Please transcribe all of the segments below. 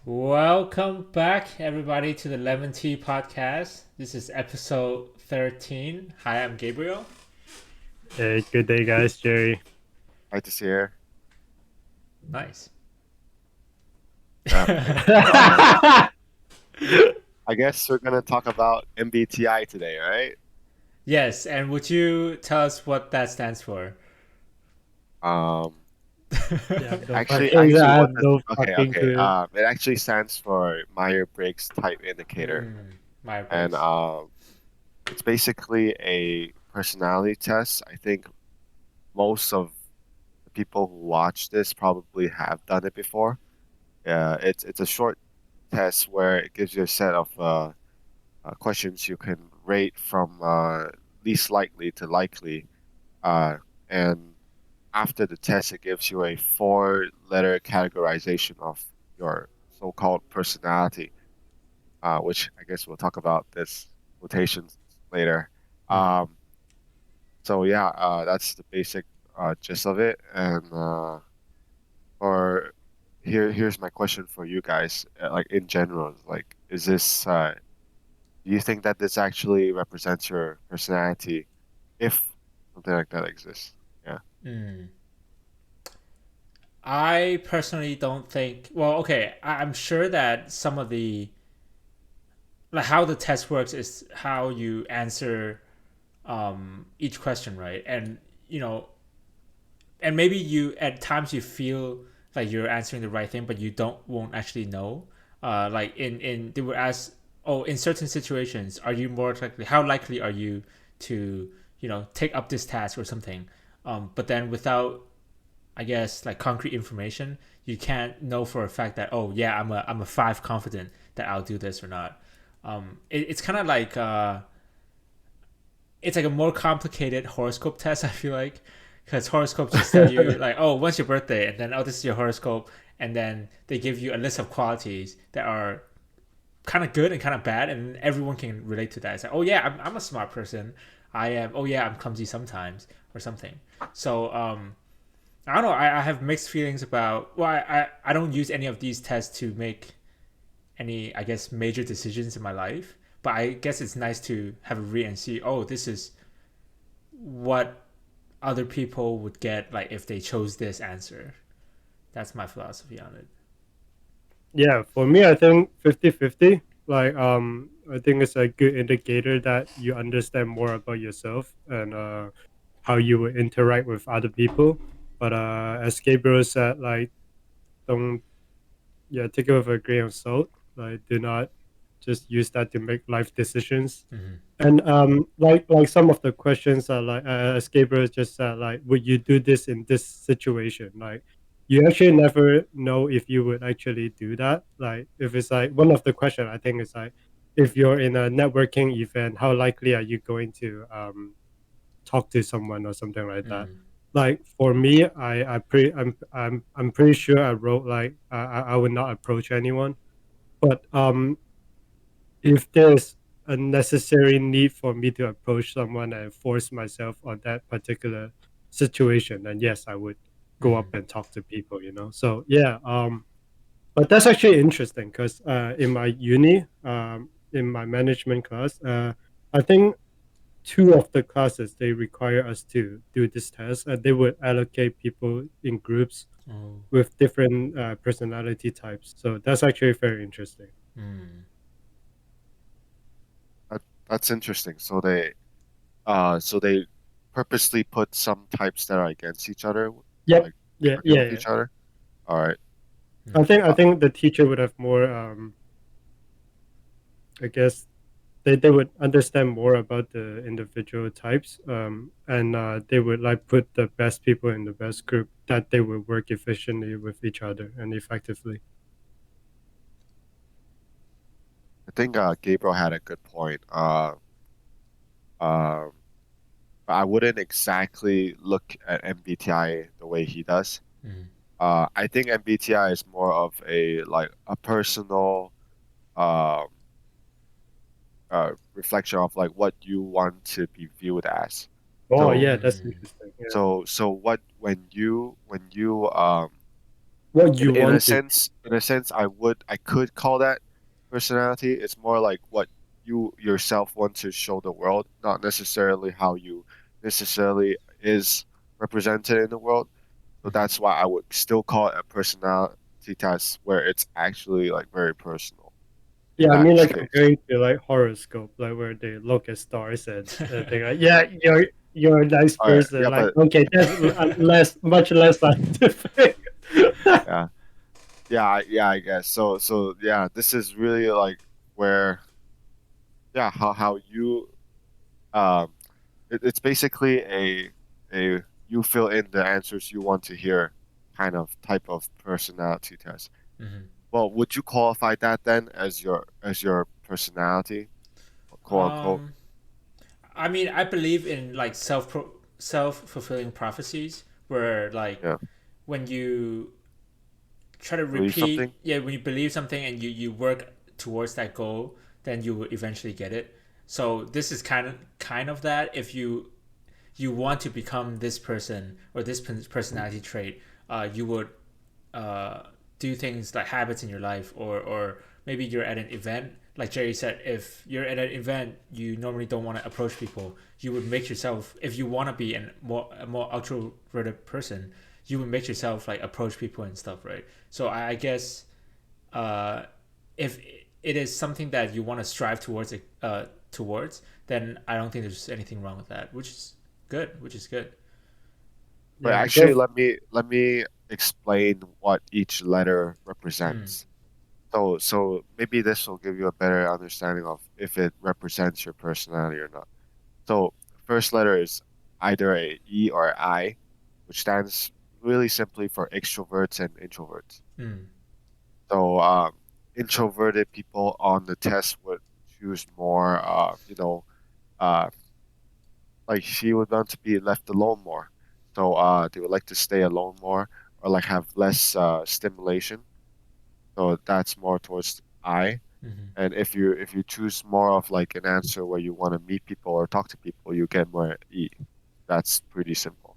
Welcome back, everybody, to the Lemon Tea Podcast. This is episode 13. Hi, I'm Gabriel. Hey, good day, guys. Jerry. Right to see here. Nice. And I guess we're gonna talk about MBTI today, right? Yes, and would you tell us what that stands for? Um, Yeah, the actually, fucking actually, I what have does no okay, fucking okay. clue. It actually stands for Myers-Briggs Type Indicator, My and breaks. it's basically a personality test. I think most of the people who watch this probably have done it before. Yeah, it's a short test where it gives you a set of questions you can rate from least likely to likely. And after the test, it gives you a four-letter categorization of your so-called personality, which I guess we'll talk about this quotations later. Mm. Um, so yeah, that's the basic gist of it. And or here's my question for you guys, like in general, like is this do you think that this actually represents your personality if something like that exists? Yeah. Mm. I personally don't think. Well, okay, I'm sure that some of the like how the test works is how you answer each question, right? And you know, and maybe you at times you feel like you're answering the right thing, but you don't won't actually know. Like in they would ask, oh, in certain situations, are you more likely? How likely are you to take up this task or something? But then without, I guess, like concrete information, you can't know for a fact that, oh yeah, I'm a five confident that I'll do this or not. It's kind of like it's like a more complicated horoscope test. I feel like because horoscopes just tell you like, oh, when's your birthday, and then oh, this is your horoscope, and then they give you a list of qualities that are kind of good and kind of bad, and everyone can relate to that. It's like, oh yeah, I'm a smart person. I am. Oh yeah, I'm clumsy sometimes or something. So I don't know. I have mixed feelings about. Well, I don't use any of these tests to make any, I guess, major decisions in my life. But I guess it's nice to have a read and see, oh, this is what other people would get like if they chose this answer. That's my philosophy on it. Yeah, for me, I think 50-50. I think it's a good indicator that you understand more about yourself and how you will interact with other people. But as Gabriel said, like, don't, yeah, take it with a grain of salt. Like, do not just use that to make life decisions. Mm-hmm. And like some of the questions are like as Gabriel just said, like, would you do this in this situation? Like, you actually never know if you would actually do that. Like, if it's like one of the question, I think is like, if you're in a networking event, how likely are you going to talk to someone or something like that? Mm. Like for me, I'm pretty sure I wrote like I would not approach anyone, but if there's a necessary need for me to approach someone and force myself on that particular situation, then yes, I would go up Mm. and talk to people, So yeah, but that's actually interesting because in my uni, in my management class, I think two of the classes they require us to do this test, and they would allocate people in groups Oh. with different personality types. So that's actually very interesting. Mm. That, that's interesting. So they purposely put some types that are against each other, Yep. like Yeah. working Yeah. with Yeah. each other. All right. Mm. I think the teacher would have more I guess they would understand more about the individual types and they would like put the best people in the best group that they would work efficiently with each other and effectively. I think Gabriel had a good point. Um, but I wouldn't exactly look at MBTI the way he does. Mm. I think MBTI is more of a like a personal um reflection of like what you want to be viewed as. Oh So yeah, that's Mm. interesting. Yeah. so what when you what you in a want to. sense, I could call that personality. It's more like what you yourself want to show the world, not necessarily how you necessarily is represented in the world. So Mm-hmm. that's why I would still call it a personality test where it's actually like very personal in Yeah, I that mean, like case. comparing to like horoscope, like where they look at stars and they're like, yeah, you're a nice All right, person. yeah, Like, but okay, that's much less scientific. yeah, yeah, I guess so. Yeah, this is really like where yeah how you um it's basically a you fill in the answers you want to hear kind of type of personality test. Mm-hmm. Well, would you qualify that then as your personality, quote unquote? Um, I mean, I believe in like self fulfilling prophecies, where like Yeah, when you try to believe repeat, something? yeah, when you believe something and you work towards that goal, then you will eventually get it. So this is kind of that. If you want to become this person or this personality trait, you would uh, do things like habits in your life, or maybe you're at an event. Like Jerry said, if you're at an event, you normally don't want to approach people. You would make yourself, if you want to be a more ultraverted person, you would make yourself like approach people and stuff, right? So I guess uh, if it is something that you want to strive towards, then I don't think there's anything wrong with that, which is good. Which is good. But Yeah, actually, because let me explain what each letter Mm. represents. So maybe this will give you a better understanding of if it represents your personality or not. So first letter is either a E or a I, which stands really simply for extroverts and introverts. Mm. So introverted people on the test would choose more, uh, like she would want to be left alone more. So they would like to stay alone more or like have less stimulation. So that's more towards I. Mm-hmm. And if you choose more of like an answer where you want to meet people or talk to people, you get more E. That's pretty simple.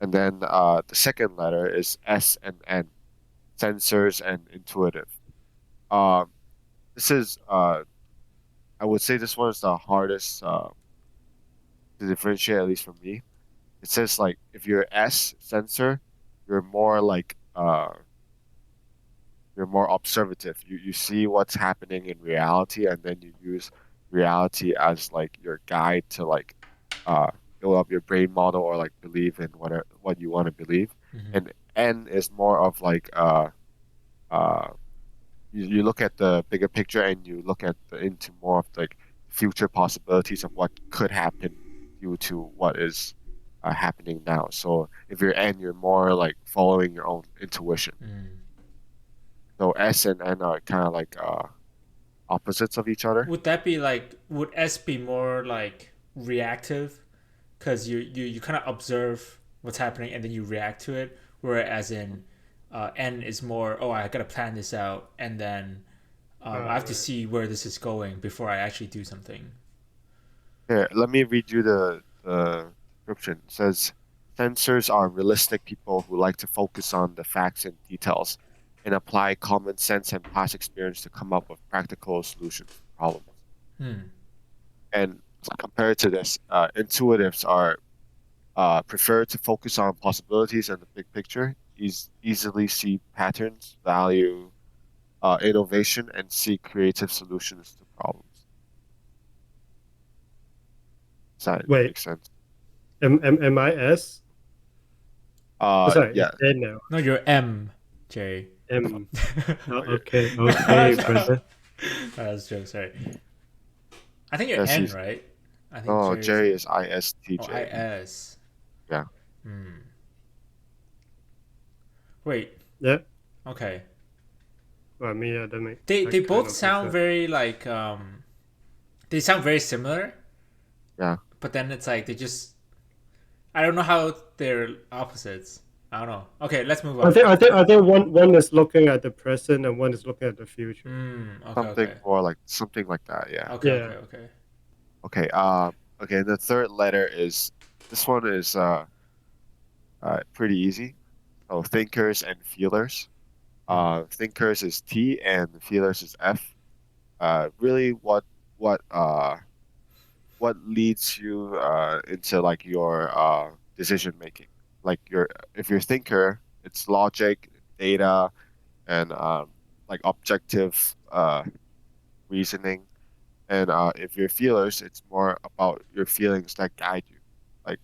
And then the second letter is S and N, sensors and intuitive. Um, this is I would say this one is the hardest to differentiate, at least for me. It says like if you're S sensor, you're more like you're more observative. You see what's happening in reality, and then you use reality as like your guide to like uh build up your brain model or like believe in what you want to believe. Mm-hmm. And N is more of like uh you look at the bigger picture and you look at into more of like future possibilities of what could happen due to what is happening now. So if you're N, you're more like following your own intuition. Mm. So S and N are kind of like opposites of each other. Would that be like, would S be more like reactive, because you kind of observe what's happening and then you react to it, whereas in N is more, oh, I gotta plan this out, and then I have to right. see where this is going before I actually do something. Here, let me read you the description. It says sensors are realistic people who like to focus on the facts and details and apply common sense and past experience to come up with practical solutions to problems. Hmm. And compared to this, intuitives are prefer to focus on possibilities and the big picture, easily see patterns, value innovation, and seek creative solutions to problems. Does that Wait, make sense? am I S? Sorry, Yeah. it's N now. No, you're M, Jerry. M. Oh, Okay. okay, okay, brother. That's a joke. Sorry. I think you're Yes, N, he's. right? I think Oh, Jerry's. Jerry is Oh, ISTJ. IS. Yeah. Hmm. Wait. Yeah. Okay. Well, I mean, yeah, They that kind both of makes sound sense. very like they sound very similar, Yeah. but then it's like they just, I don't know how they're opposites. I don't know. Okay, let's move on. I think one is looking at the present and one is looking at the future. Okay, Something okay. more like something like that. Yeah. Okay, okay, Yeah. okay. Okay. Okay. The third letter is this one is pretty easy. Oh, thinkers and feelers. Thinkers is T, and feelers is F. Really, what uh what leads you into like your decision making? Like your if you're a thinker, it's logic, data, and like objective reasoning. And if you're feelers, it's more about your feelings that guide you. Like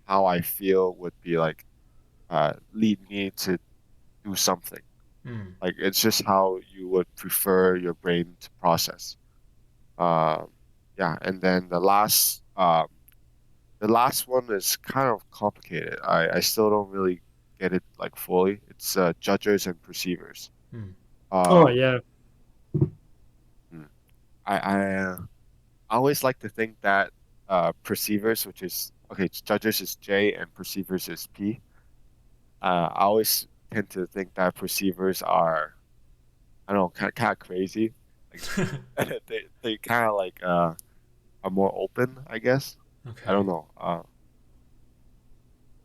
how I feel would be like lead me to do something. Mm. Like it's just how you would prefer your brain to process. Um, yeah, and then the last one is kind of complicated. I still don't really get it like fully. It's judgers and perceivers. Mm. Oh Um, yeah. hmm, I always like to think that perceivers, which is okay, judgers is J and perceivers is P. I always tend to think that perceivers are, I don't know, kind of crazy. Like they kind of like are more open, I guess. I Okay. don't know.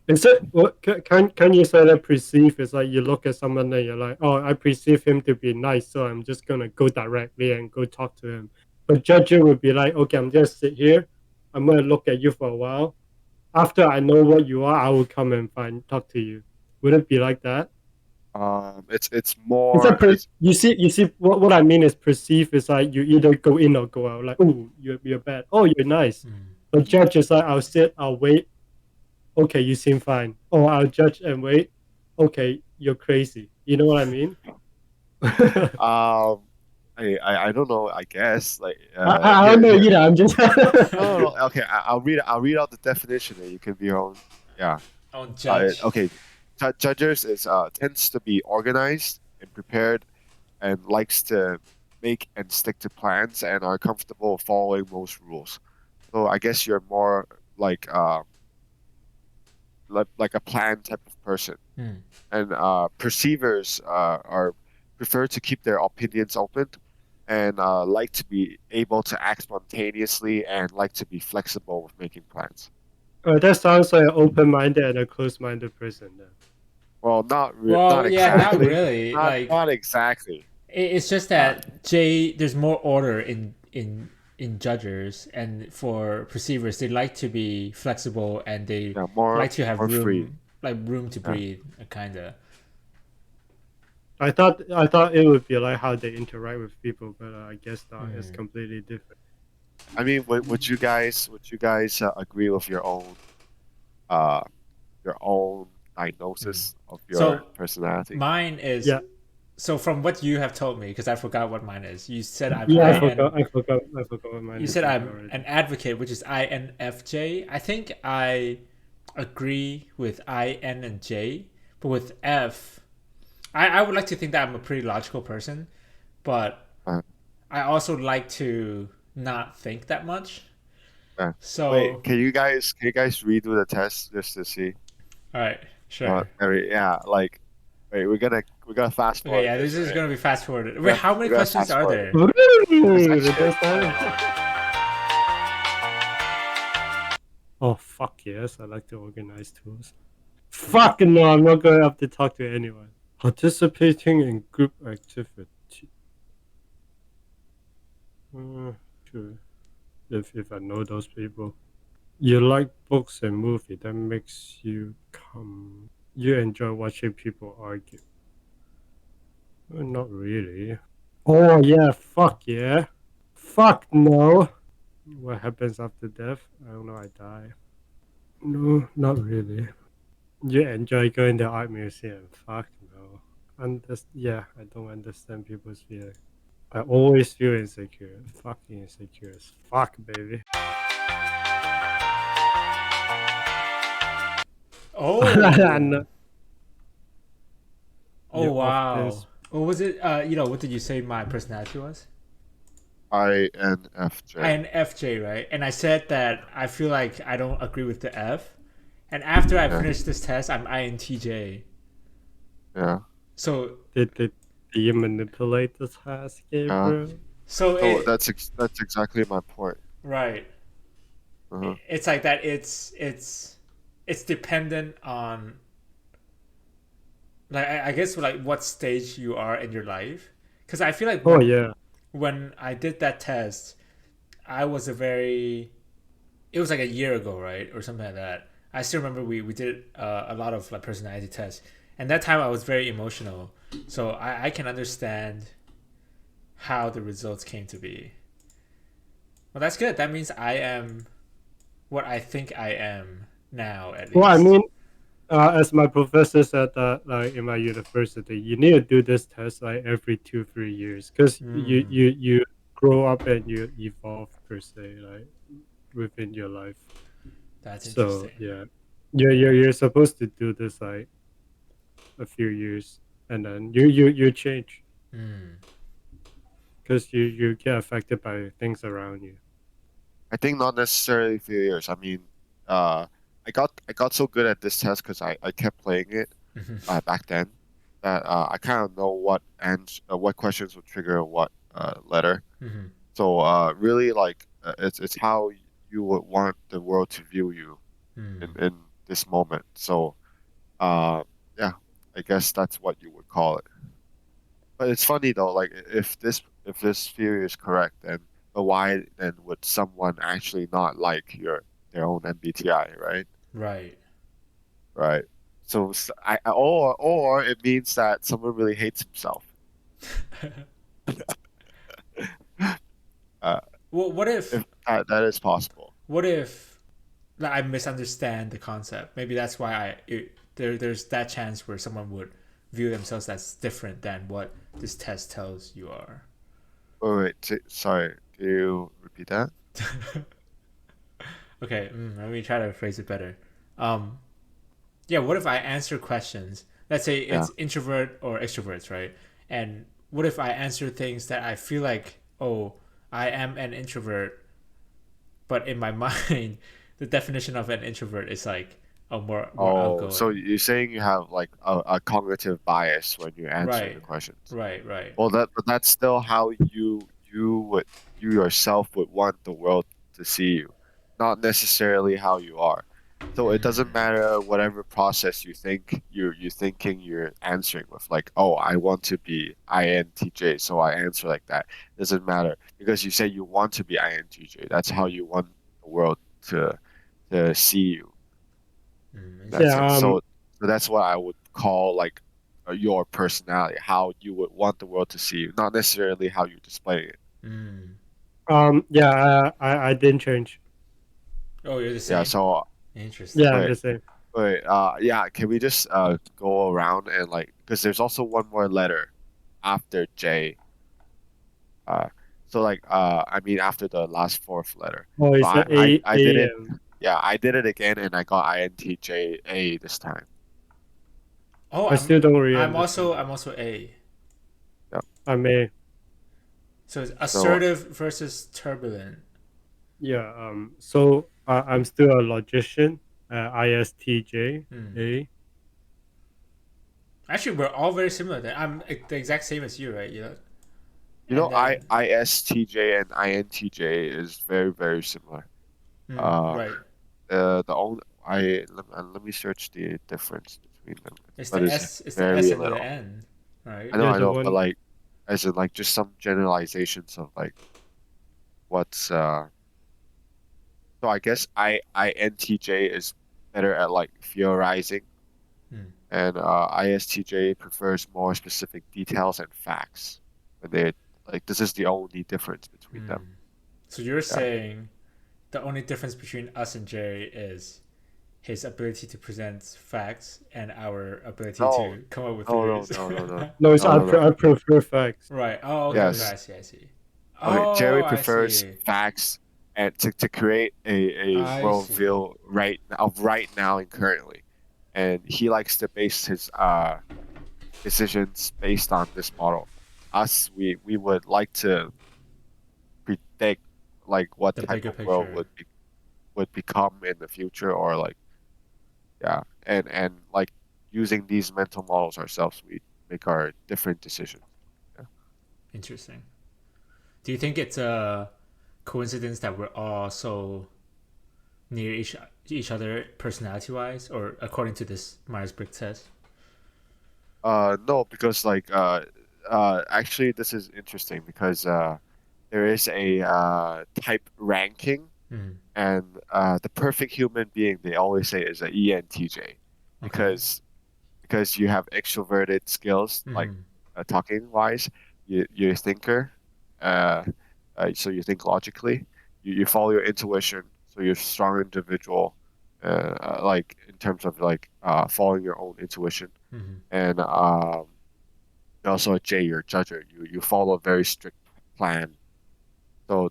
Is it what can you say that perceive is like you look at someone and you're like, oh, I perceive him to be nice, so I'm just gonna go directly and go talk to him. But judging would be like, okay, I'm just sit here, I'm gonna look at you for a while. After I know what you are, I will come and talk to you. Would it be like that? It's Is more that it's you see what I mean is perceive is like you either go in or go out. Like, oh, you're bad. Oh, you're nice. Mm. But judge is like, I'll sit, I'll wait. Okay, you seem fine. Oh, I'll judge and wait. Okay, you're crazy. You know what I mean? I, um I don't know. I guess like I don't here know here. either. I'm just No, no, no. Okay, I'll read out the definition and you can be your own. Yeah. On judge. Okay. Judges is tends to be organized and prepared and likes to make and stick to plans and are comfortable following most rules. So I guess you're more like a plan type of person. Mm. And perceivers are prefer to keep their opinions open and like to be able to act spontaneously and like to be flexible with making plans. that sounds like an open-minded and a closed-minded person. Then. Well, not Well, yeah, not exactly, really. not exactly. It's just Uh, that J there's more order in judges, and for perceivers they like to be flexible and they yeah, like to have more free. room to Yeah. breathe, kind of. I thought it would be like how they interact with people, but I guess not. It's Hmm. completely different. I mean, would you guys agree with uh your own Hmm. diagnosis of your So personality? mine is Yeah, so from what you have told me, because I forgot what mine is. You said I'm yeah. I IN. forgot. I forgot. I forgot what mine You is said as well I'm an already. advocate, which is INFJ. I think I agree with IN and J, but with F, I would like to think that I'm a pretty logical person, but Uh, I also like to not think that much. uh, Wait, So, can you guys redo the test just to see? all right, sure. Yeah, like, wait, we're gonna fast Okay, forward yeah, this this, is right? gonna be fast forwarded. Wait, how many We're gonna questions fast are forward it. there? There's actually That's quite a not. lot. Oh fuck yes! I like to organize tools. Fuck no! I'm not going up to talk to anyone. Participating in group activity. Sure. If I know those people. You like books and movie that makes you come. You enjoy watching people argue. Not really. Oh yeah, fuck yeah. Fuck no. What happens after death? I don't know. I die. No, not really. You enjoy going to art museum? Fuck no. Yeah, I don't understand people's feelings. I always feel insecure. Fucking insecure as fuck, baby. Oh, And oh you often wow. What was it? What did you say my personality was? INFJ. INFJ, right? And I said that I feel like I don't agree with the F. And after I Yeah, finish this test, I'm INTJ. yeah, So did you manipulate the task, yeah. Gabriel? so So it that's exactly my point. right. Uh-huh. It's like that. It's dependent on like I guess like what stage you are in your life, because I feel like Oh yeah. when I did that test, I was a very it was like a year ago, right, or something like that. I still remember we did a lot of like personality tests, and that time I was very emotional, so I can understand how the results came to be. Well, that's good. That means I am what I think I am now, at Well, I least. mean, as my professor said that like in my university, you need to do this test like every 2 3 years because Mm, you grow up and you evolve per se like within your life. that's So interesting. yeah, you're supposed to do this like a few years and then you change Mm, because you get affected by things around you. I think not necessarily failures. I mean, I got so good at this test because I kept playing it mm-hmm, back then that I kind of know what questions would trigger what letter. mm-hmm, So really like it's how you would want the world to view you mm, in this moment. So uh yeah, I guess that's what you would call it. But it's funny though, like if this theory is correct, then but why then would someone actually not like their own MBTI, right? right. Right. So or it means that someone really hates himself. Uh, Well, if that is possible. what if like, I misunderstand the concept? Maybe that's why there's that chance where someone would view themselves as different than what this test tells you are. Oh wait, sorry. Can you repeat that? Okay, let me try to phrase it better. Um, yeah, what if I answer questions? Let's say Yeah. it's introvert or extroverts, right? And what if I answer things that I feel like, oh, I am an introvert, but in my mind, the definition of an introvert is like, oh, more Oh, so outgoing. you're saying you have like a cognitive bias when you answer the Right, questions. right. Well, but that's still how you yourself would want the world to see you, not necessarily how you are. So it doesn't Mm, matter whatever process you're thinking you're answering with, like, oh, I want to be INTJ, so I answer like that. Doesn't matter because you say you want to be INTJ. That's how you want the world to see you in that Yeah. sense. So that's what I would call like your personality, how you would want the world to see you, not necessarily how you display it. mm. Yeah. I didn't change. Oh, you're the Yeah. same. So Interesting. Yeah, I'm wait, the same. yeah. Can we just go around and like because there's also one more letter after J. Uh, so like I mean after the last fourth letter. Oh, So it's a I did it. AM. Yeah, I did it again and I got INTJA this time. Oh, I still don't really understand I'm it. also A. Yeah. I'm A. So it's So assertive versus turbulent. Yeah. So I'm still a logician. ISTJ. Hmm. A. Actually, we're all very similar. Then I'm the exact same as you, right? Yeah. you And know, then, ISTJ and INTJ is very similar. Uh, right. the only let me search the difference between them, It's but the it's S. It's the very S and the little. N, right? Yeah, I the know, but one. like, as in like just some generalizations of like what's So I guess INTJ is better at like theorizing, Hmm. and ISTJ prefers more specific details and facts. And they like this is the only difference between them. Hmm. So you're Yeah. saying the only difference between us and Jerry is his ability to present facts and our ability No, to come up with no, no, theories. no, no, no, No, it's no, no, no. I prefer facts. Right. Oh, okay. Yes. I see. I see. Okay. Oh, Jerry I prefers see. facts and to create a I see. worldview right now and currently, and he likes to base his decisions based on this model. Us, we would like to predict like what The type bigger of world picture. would become in the future, or like yeah, and like using these mental models ourselves, we make our different decisions. Yeah. Interesting. Do you think it's a coincidence that we're all so near each other personality wise, or according to this Myers Briggs test? No, because actually this is interesting because there is a type ranking, Mm. and the perfect human being they always say is a ENTJ, Okay. because you have extroverted skills like Mm-hmm. talking wise, you're a thinker, uh, so you think logically, you follow your intuition, so you're a strong individual, like in terms of like following your own intuition, Mm-hmm. and you're also a J, you're a judger, you follow a very strict plan. So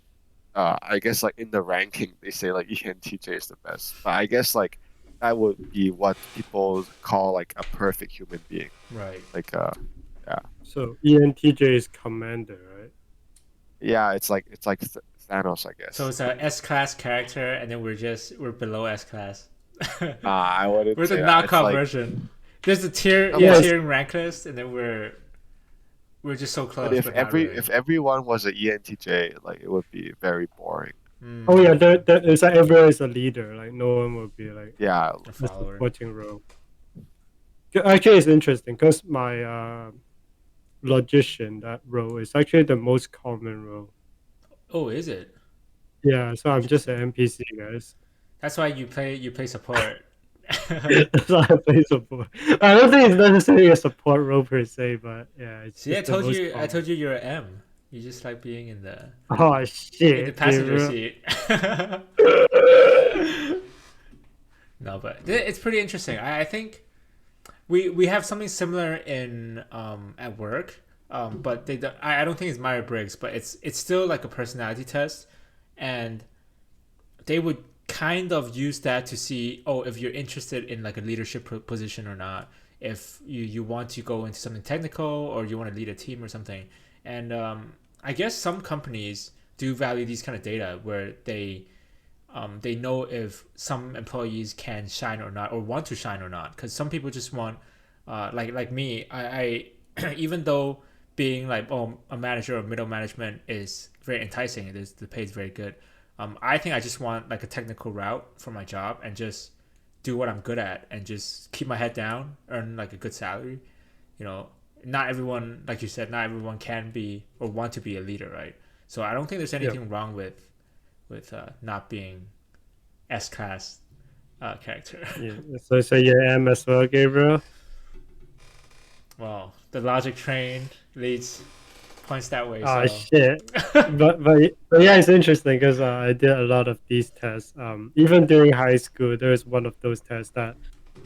I guess like in the ranking they say like ENTJ is the best, but I guess like that would be what people call like a perfect human being. Right. Like yeah. So ENTJ is commander, right? Yeah, it's like Thanos, I So guess. it's a S class character, and then we're below S class. I wouldn't We're the say that. It's knockoff like version. There's a tier no, Yes. tiering rank list, and then we're just so but close, but not really. if everyone was an ENTJ, like it would be very boring. Oh yeah, Mm, there is like everyone is a leader. Like no one will be like Yeah, a the follower. supporting role. Actually, it's interesting because my logician that role is actually the most common role. Oh, is it? Yeah, so I'm just an Interesting. NPC, guys. That's why you play support. That's why I play support. I don't think it's necessarily a support role per se, but yeah, it's See, just the most I common. told you you're an M. You just like being Oh in the shit, passenger Gabriel. seat. No, but it's pretty interesting. I think we have something similar in at work. But I don't think it's Myers Briggs, but it's still like a personality test, and they would kind of use that to see, oh, if you're interested in like a leadership position or not, if you want to go into something technical or you want to lead a team or something. And I guess some companies do value these kind of data where they know if some employees can shine or not, or want to shine or not, because some people just want like me, I even though being like, oh, a manager or middle management is very enticing, the pay is very good. I think I just want like a technical route for my job and just do what I'm good at and just keep my head down, earn like a good salary. You know, not everyone, like you said, not everyone can be or want to be a leader, right? So I don't think there's Yeah. anything wrong with not being S class character. Yeah. So you am as well, Gabriel. Well, the logic train leads points that way. Oh So shit. But yeah, it's interesting because I did a lot of these tests. Even during high school, there's one of those tests that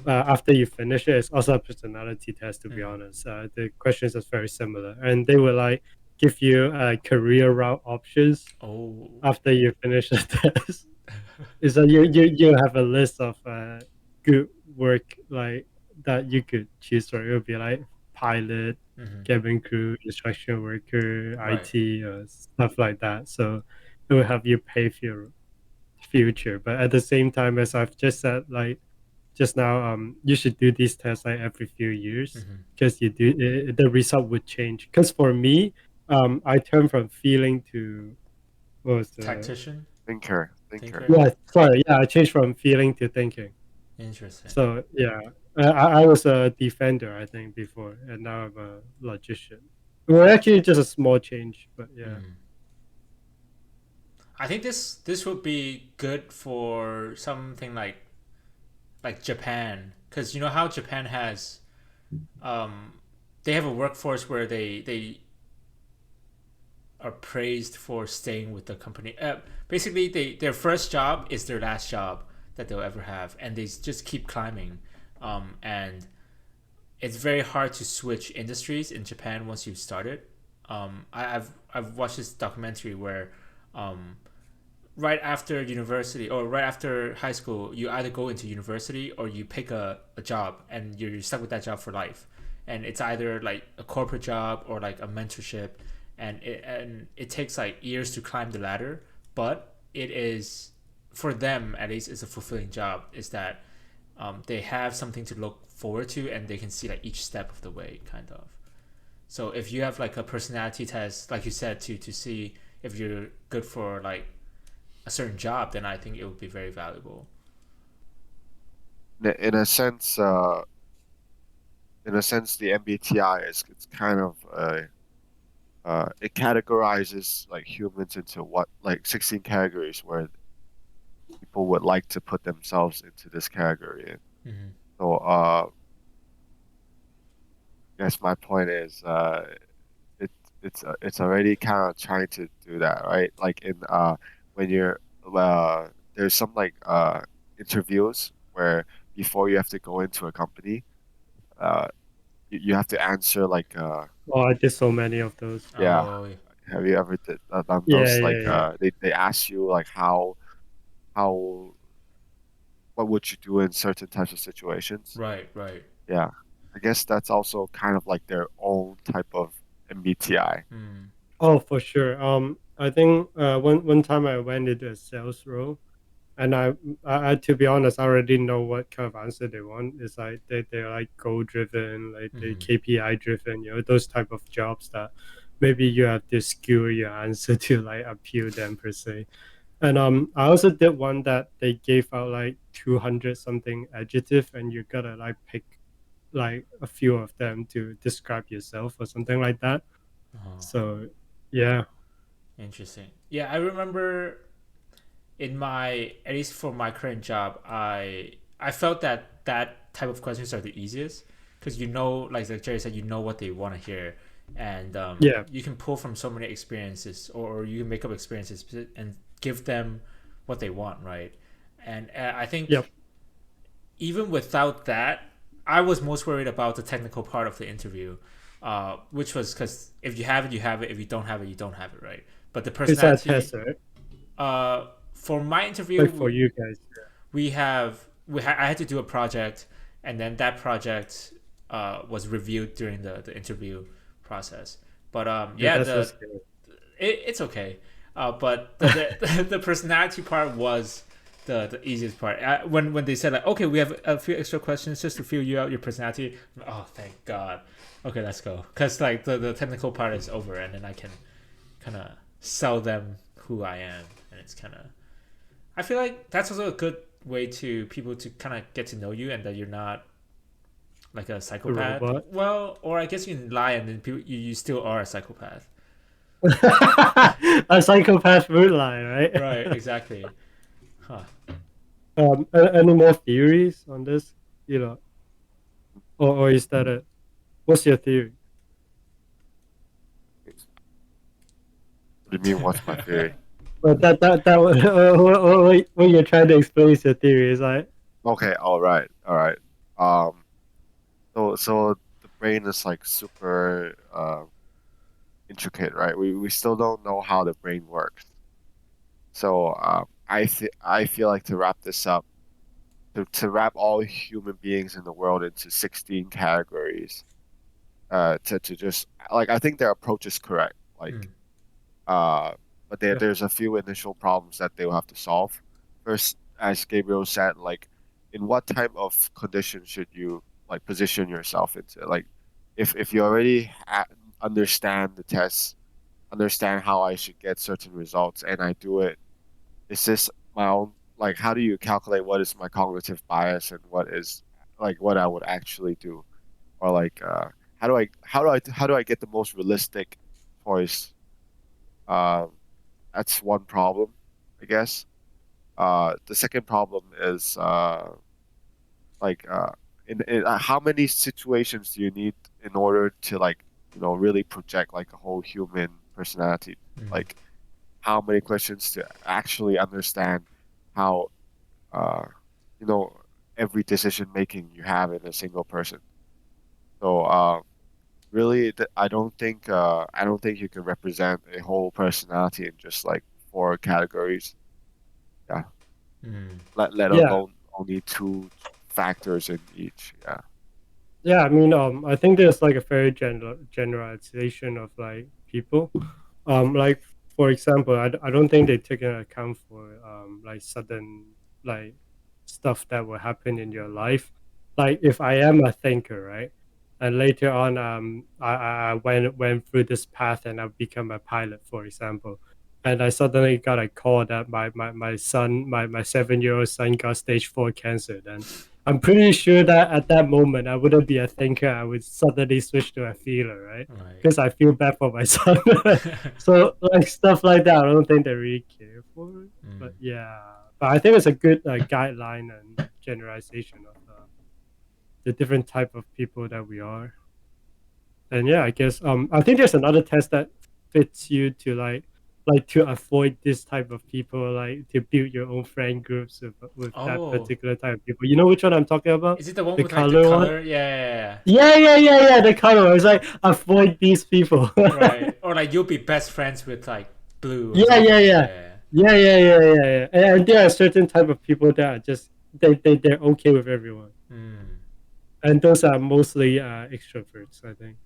after you finish it, it's also a personality test. To be mm. honest, the questions is very similar, and they will like give you career route options Oh, after you finish the test. Is that you have a list of good work like that you could choose from. It would be like pilot, mm-hmm. cabin crew, construction worker, Right. IT, stuff like that. So it will have you pay for your future. But at the same time, as I've just said, like just now, you should do these tests like every few years Mm-hmm. because the result would change. Because for me, I turned from feeling to what was the Tactician, Thinker. thinker. yeah, sorry, yeah, I changed from feeling to thinking. Interesting. So yeah, I was a defender, I think, before, and now I'm a logician. Well, actually, just a small change, but yeah. Mm. I think this would be good for something like Japan, because you know how Japan has um, they have a workforce where they are praised for staying with the company. Basically, their first job is their last job that they'll ever have, and they just keep climbing. And it's very hard to switch industries in Japan once you've started. I've watched this documentary where um, right after university or right after high school, you either go into university or you pick a job and you're stuck with that job for life. And it's either like a corporate job or like a mentorship, and it takes like years to climb the ladder, but it is for them at least it's a fulfilling job. Is that they have something to look forward to and they can see like each step of the way, kind of. So if you have like a personality test, like you said, to see if you're good for like a certain job, then I think it would be very valuable. In a sense, in a sense, the MBTI is it's kind of it categorizes like humans into what like 16 categories where people would like to put themselves into this category. And Mm-hmm. so I guess my point is it it's already kind of trying to do that, right? Like in when you're there's some like interviews where before you have to go into a company, uh you have to answer like Oh, I did so many of those. yeah. Oh, Have you ever done Yeah, those? yeah, Like yeah. they ask you like how what would you do in certain types of situations? right, right. Yeah. I guess that's also kind of like their own type of MBTI. Mm. Oh, for sure. I think one time I went into a sales role, and I to be honest, I already know what kind of answer they want. It's like they're like goal driven, like they Mm-hmm. KPI driven, those type of jobs that maybe you have to skew your answer to like appeal them per se. And I also did one that they gave out like 200 something adjective, and you gotta like pick like a few of them to describe yourself or something like that. Oh, So yeah, interesting. Yeah, I remember in my, at least for my current job, I felt that that type of questions are the easiest because you know, like Jerry said, you know what they want to hear, and yeah, you can pull from so many experiences, or you can make up experiences and give them what they want, right? And I yep, think even without that, I was most worried about the technical part of the interview, which was because if you have it, you have it. If you don't have it, you don't have it, right? But the it's a personality, test, right? for my interview, Like for you guys, I had to do a project, and then that project was reviewed during the interview process. But yeah, yeah, that's so scary. it's okay. But the personality part was the easiest part. When they said like, okay, we have a few extra questions just to feel you out your personality. Oh, thank God. Okay, let's go. Cause like the technical part is over, and then I can kind of sell them who I am, and it's kind of. I feel like that's also a good way to people to kind of get to know you, and that you're not like a A psychopath. robot. Well, or I guess you can lie, and then people, you still are a psychopath. A psychopath root line, right? Right. Exactly. Huh. Any more theories on this? You know, or is that it? What's your theory? What do you mean, what's my theory? But that what you're trying to explain is your theory is like Okay, all right, all right. Um, so the brain is like super intricate, right? We still don't know how the brain works. So I feel like to wrap this up, to wrap all human beings in the world into 16 categories, to just like I think their approach is correct. Mm. Like uh, but yeah, there's a few initial problems that they will have to solve. First, as Gabriel said, like in what type of condition should you like position yourself into? Like if you already understand the test, understand how I should get certain results, and I do it, is this my own? Like, how do you calculate what is my cognitive bias and what is like what I would actually do? Or like how do I get the most realistic choice? Um, that's one problem, I guess. The second problem is like in how many situations do you need in order to like really project like a whole human personality? Mm. Like how many questions to actually understand how uh you know every decision making you have in a single person. So really, I don't think you can represent a whole personality in just like four categories. Yeah, Mm. let yeah, alone only two factors in each. Yeah. yeah. I mean, I think there's like a very generalization of like people. Like for example, I don't think they take into account for like sudden like stuff that will happen in your life. Like if I am a thinker, right, and later on I went through this path and I've become a pilot, for example, and I suddenly got a call that my 7-year-old son got stage 4 cancer. Then I'm pretty sure that at that moment I wouldn't be a thinker. I would suddenly switch to a feeler, right? Right. Because I feel bad for my son. So like stuff like that, I don't think they really care for it. But yeah, but I think it's a good guideline and generalization of the different type of people that we are. And yeah, I guess I think there's another test that fits you to like to avoid this type of people, like to build your own friend groups with that Oh, particular type of people. You know which one I'm talking about? is it the one The with like the color one? color? Yeah. Yeah. The color one. It's like avoid these people. Right. Or like you'll be best friends with like blue or Yeah. something. Yeah. And there are certain type of people that are just they're okay with everyone. And those are mostly extroverts, I think.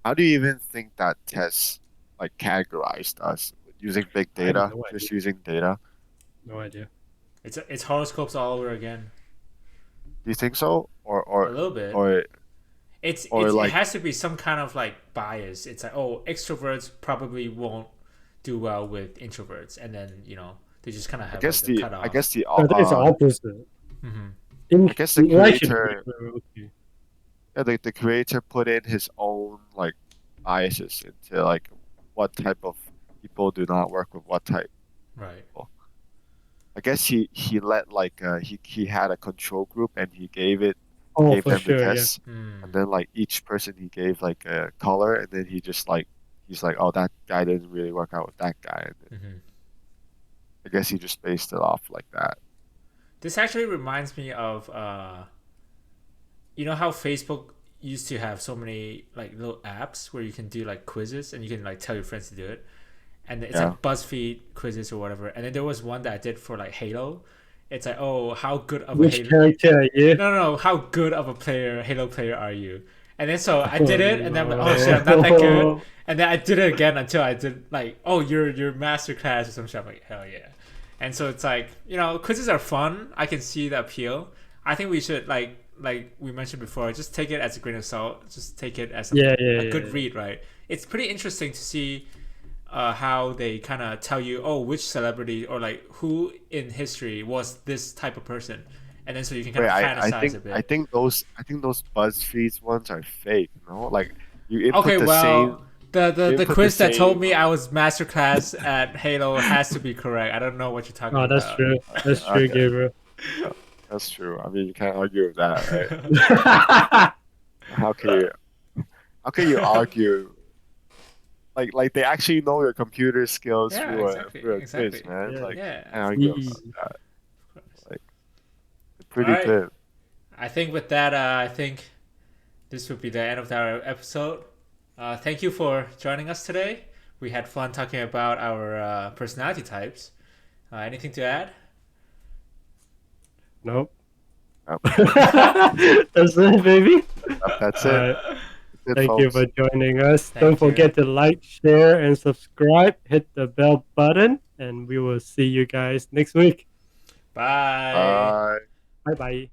How do you even think that test like categorized us using big I have data? no Just idea. using data? No idea. It's horoscopes all over again. Do you think so? A little bit. Or It like has to be some kind of like bias. It's like, oh, extroverts probably won't do well with introverts, and then they just kind of have like a cutoff. I guess the I think it's the opposite. I guess the creator Okay. yeah, the creator put in his own like biases into like what type of people do not work with what type. Right. I guess he let like he had a control group and he gave Oh, for them the sure, yeah. test and then like each person he gave like a color and then he's like, oh, that guy didn't really work out with that guy, and then I guess he just based it off like that. This actually reminds me of you know how Facebook used to have so many like little apps where you can do like quizzes and you can like tell your friends to do it, and it's Yeah. like BuzzFeed quizzes or whatever. And then there was one that I did for like Halo. It's like, oh, how good of a Which Halo? character are you? No, how good of a Halo player are you? And then so I did it, and then I'm like, Oh, oh shit, I'm not that good. no. And then I did it again until I did like, oh, your master class or some shit. I'm like, hell yeah. And so it's like, quizzes are fun. I can see the appeal. I think we should like we mentioned before, just take it as a grain of salt. Just take it as a good read, right? It's pretty interesting to see how they kind of tell you, oh, which celebrity or like who in history was this type of person, and then so you can kind of fantasize a bit. I think those BuzzFeed ones are fake. No, like you input Okay, the well, same. the quiz that told me I was masterclass at Halo has to be correct. I don't know what you're talking Oh, about. that's true. That's true, Okay. Gabriel. That's true. I mean, you can't argue with that, right? How can you argue? Like they actually know your computer skills Yeah, through a exactly. quiz, man. Yeah. Like Yeah. can't argue Easy. about that. Like it's pretty Alright. good. I think with that, I think this would be the end of our episode. Thank you for joining us today. We had fun talking about our personality types. Anything to add? Nope. Yep. That's it, baby. That's it. Alright. That's it, Thank you folks. for joining us. Thank Don't you. forget to like, share, and subscribe. Hit the bell button, and we will see you guys next week. Bye. Bye. Bye bye.